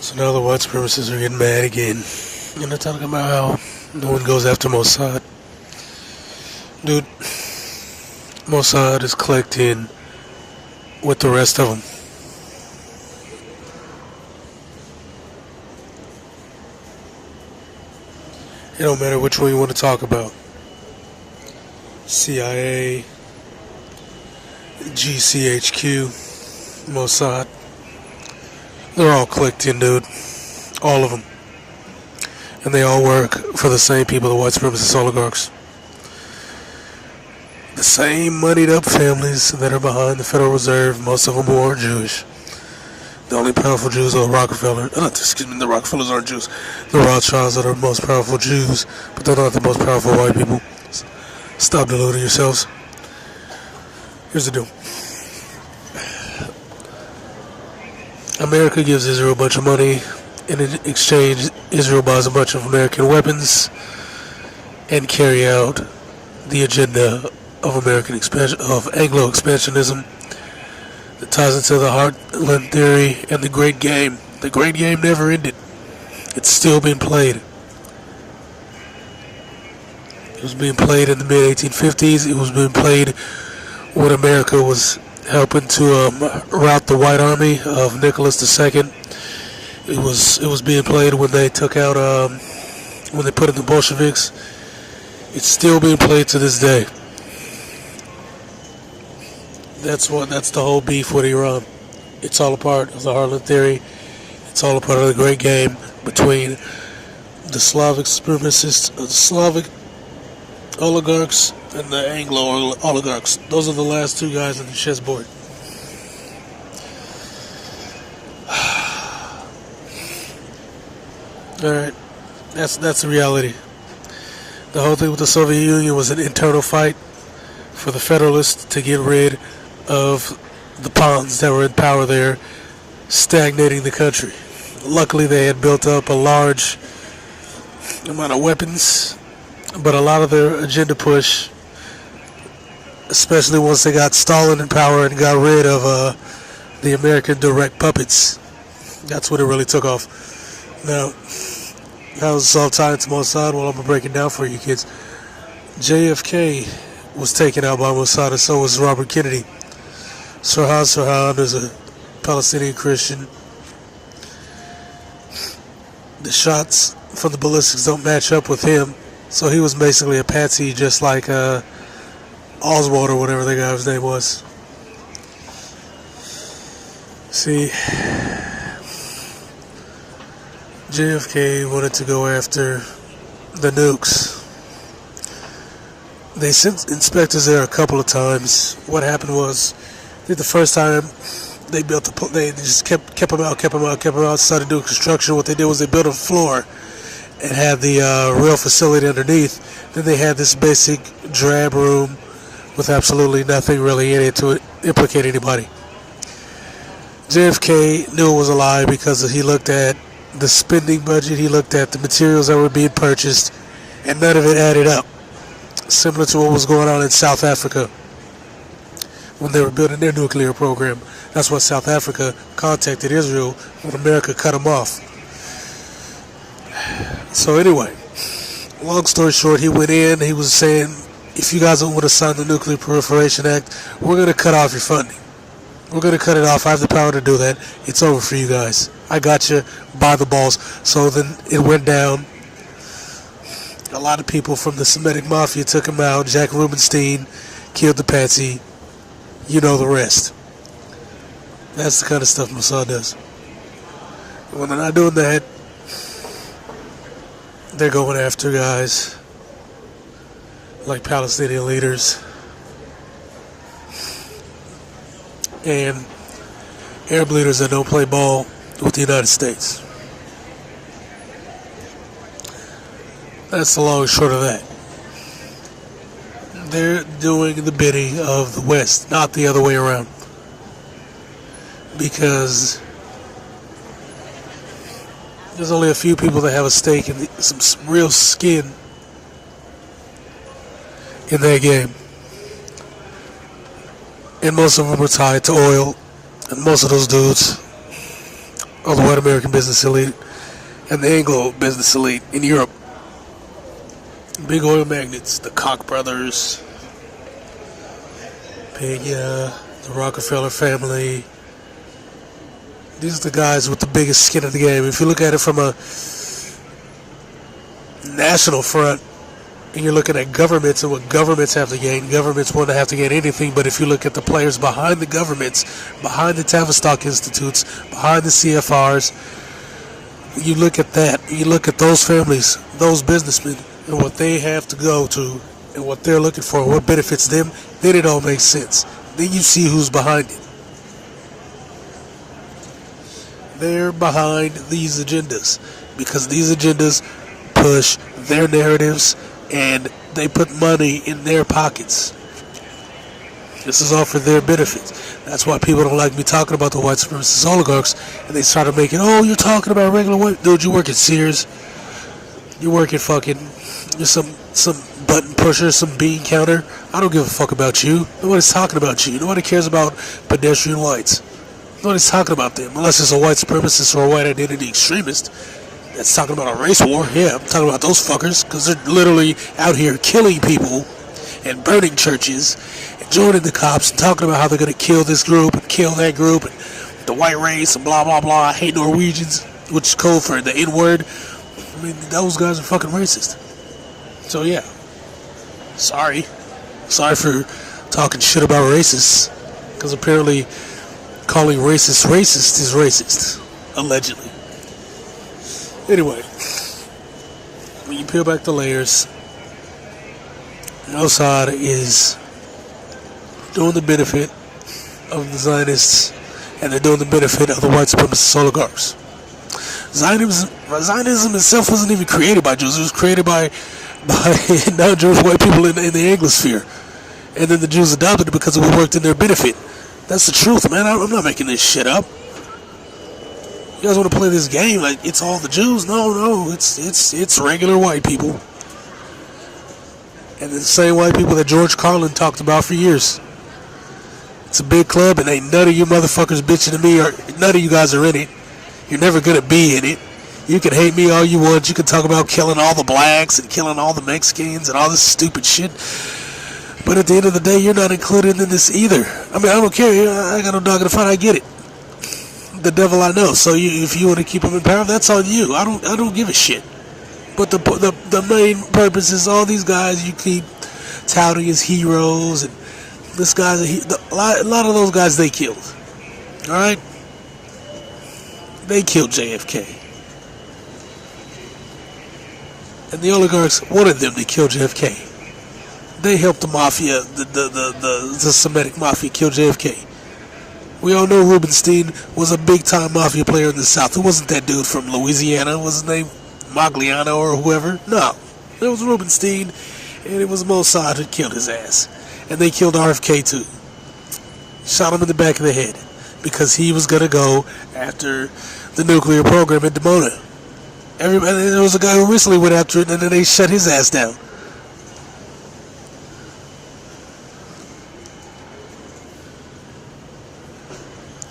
So now the white supremacists are getting mad again. And they're talking about how no one goes after Mossad. Dude, Mossad is clicked in with the rest of them. It don't matter which one you want to talk about. CIA, GCHQ, Mossad. They're all clicked in, dude. All of them. And they all work for the same people, the white supremacist oligarchs. The same moneyed up families that are behind the Federal Reserve, most of them who aren't Jewish. The only powerful Jews are the Rockefellers aren't Jews. The Rothschilds are the most powerful Jews, but they're not the most powerful white people. Stop deluding yourselves. Here's the deal. America gives Israel a bunch of money. In exchange, Israel buys a bunch of American weapons and carry out the agenda of Anglo expansionism that ties into the Heartland theory and the Great Game. The Great Game never ended. It's still being played. It was being played in the mid-1850s. It was being played when America was helping to rout the White Army of Nicholas II. It was being played when they took out when they put in the Bolsheviks. It's still being played to this day. That's the whole beef with Iran. It's all a part of the Heartland theory. It's all a part of the Great Game between the Slavic supremacists, the Slavic oligarchs, and the Anglo oligarchs. Those are the last two guys on the chessboard. Alright, that's the reality. The whole thing with the Soviet Union was an internal fight for the Federalists to get rid of the pawns that were in power there, stagnating the country. Luckily, they had built up a large amount of weapons, but a lot of their agenda push, especially once they got Stalin in power and got rid of the American direct puppets, that's when it really took off. Now, how is this all tied to Mossad? Well, I'm going to break it down for you kids. JFK was taken out by Mossad, and so was Robert Kennedy. Sirhan is a Palestinian Christian. The shots from the ballistics don't match up with him, so he was basically a patsy, just like Oswald or whatever the guy's name was. See, JFK wanted to go after the nukes. They sent inspectors there a couple of times. What happened was, I think the first time they just kept them out, started doing construction. What they did was they built a floor and had the real facility underneath. Then they had this basic drab room with absolutely nothing really in it to implicate anybody. JFK knew it was a lie because he looked at the spending budget, he looked at the materials that were being purchased, and none of it added up. Similar to what was going on in South Africa when they were building their nuclear program. That's why South Africa contacted Israel when America cut them off. So anyway, long story short, he went in, he was saying, if you guys don't want to sign the Nuclear Proliferation Act, we're going to cut off your funding. We're going to cut it off. I have the power to do that. It's over for you guys. I got you by the balls. So then it went down. A lot of people from the Semitic Mafia took him out. Jack Rubenstein killed the patsy. You know the rest. That's the kind of stuff Mossad does. When they're not doing that, they're going after guys like Palestinian leaders and Arab leaders that don't play ball with the United States. That's the long and short of that. They're doing the bidding of the West, not the other way around. Because there's only a few people that have a stake in some real skin in that game. And most of them are tied to oil. And most of those dudes or the white American business elite, and the Anglo business elite in Europe. Big oil magnates, the Koch brothers, Pena, the Rockefeller family. These are the guys with the biggest skin in the game. If you look at it from a national front, and you're looking at governments and what governments have to gain, governments won't have to gain anything. But if you look at the players behind the governments, behind the Tavistock Institutes, behind the CFRs, you look at that, you look at those families, those businessmen, and what they have to go to, and what they're looking for, and what benefits them, then it all makes sense. Then you see who's behind it. They're behind these agendas, because these agendas push their narratives, and they put money in their pockets. This is all for their benefits. That's why people don't like me talking about the white supremacist oligarchs, and they start to make it, oh, you're talking about regular white dude. You work at Sears, you work at fucking, you're some button pusher, some bean counter. I don't give a fuck about you. Nobody's talking about you. Nobody cares about pedestrian whites. Nobody's talking about them unless it's a white supremacist or a white identity extremist that's talking about a race war. Yeah, I'm talking about those fuckers, because they're literally out here killing people and burning churches and joining the cops and talking about how they're going to kill this group and kill that group and the white race and blah blah blah. I hate Norwegians, which is code for the N-word. I mean, those guys are fucking racist. So yeah, sorry for talking shit about racists, because apparently calling racist is racist, allegedly. Anyway, when you peel back the layers, Mossad is doing the benefit of the Zionists, and they're doing the benefit of the white supremacist oligarchs. Zionism itself wasn't even created by Jews. It was created by non-Jewish white people in the Anglosphere. And then the Jews adopted it because it worked in their benefit. That's the truth, man. I'm not making this shit up. You guys want to play this game like it's all the Jews? No, it's regular white people. And the same white people that George Carlin talked about for years. It's a big club, and ain't none of you motherfuckers bitching to me, or none of you guys are in it. You're never gonna be in it. You can hate me all you want. You can talk about killing all the blacks and killing all the Mexicans and all this stupid shit. But at the end of the day, you're not included in this either. I mean, I don't care. I got no dog in the fight. I get it. The devil I know. So if you want to keep him in power, that's on you. I don't give a shit. But the main purpose is all these guys you keep touting as heroes, and this guy's a lot of those guys they killed. All right, they killed JFK, and the oligarchs wanted them to kill JFK. They helped the mafia, the Semitic mafia, kill JFK. We all know Rubenstein was a big-time mafia player in the South. It wasn't that dude from Louisiana. What was his name? Magliano or whoever? No. It was Rubenstein, and it was Mossad who killed his ass. And they killed RFK too. Shot him in the back of the head because he was going to go after the nuclear program in Dimona. There was a guy who recently went after it, and then they shut his ass down.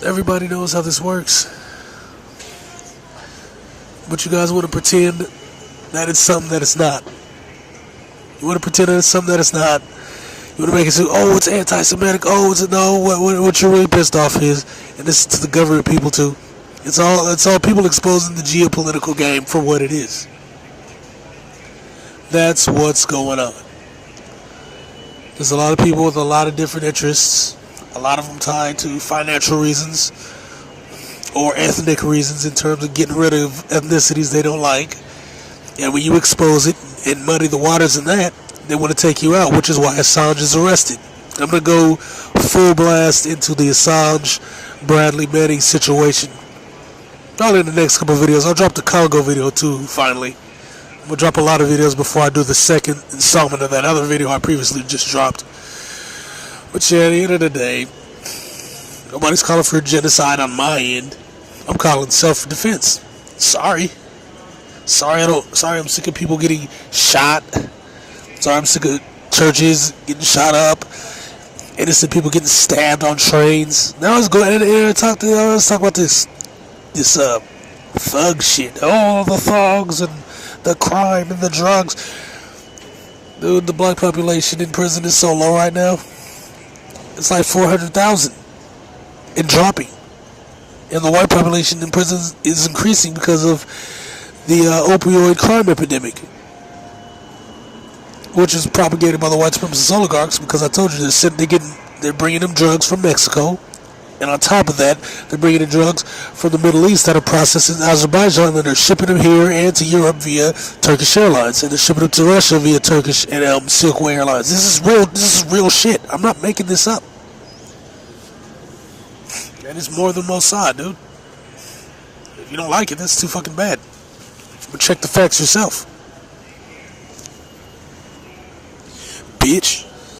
Everybody knows how this works. But you guys want to pretend that it's something that it's not. You want to pretend that it's something that it's not. You want to make it say, oh, it's anti-Semitic. Oh, it's no. What you're really pissed off is, and this is to the government people too. It's all people exposing the geopolitical game for what it is. That's what's going on. There's a lot of people with a lot of different interests. A lot of them tied to financial reasons or ethnic reasons in terms of getting rid of ethnicities they don't like. And when you expose it and muddy the waters in that, they want to take you out, which is why Assange is arrested. I'm going to go full blast into the Assange-Bradley Manning situation. Probably in the next couple of videos. I'll drop the Congo video too, finally. I'm going to drop a lot of videos before I do the second installment of that other video I previously just dropped. But yeah, at the end of the day, nobody's calling for genocide on my end. I'm calling self-defense. Sorry, I'm sick of people getting shot. Sorry, I'm sick of churches getting shot up. Innocent people getting stabbed on trains. Now let's go ahead and let's talk about this. this thug shit. Oh, the thugs and the crime and the drugs. Dude, the black population in prison is so low right now. It's like 400,000 and dropping. And the white population in prisons is increasing because of the opioid crime epidemic, which is propagated by the white supremacist oligarchs. Because I told you they're bringing them drugs from Mexico, and on top of that, they're bringing in drugs from the Middle East that are processed in Azerbaijan, and they're shipping them here and to Europe via Turkish Airlines, and they're shipping them to Russia via Turkish and Silkway Airlines. This is real. This is real shit. I'm not making this up. And it's more than Mossad, dude. If you don't like it, that's too fucking bad. But check the facts yourself, bitch.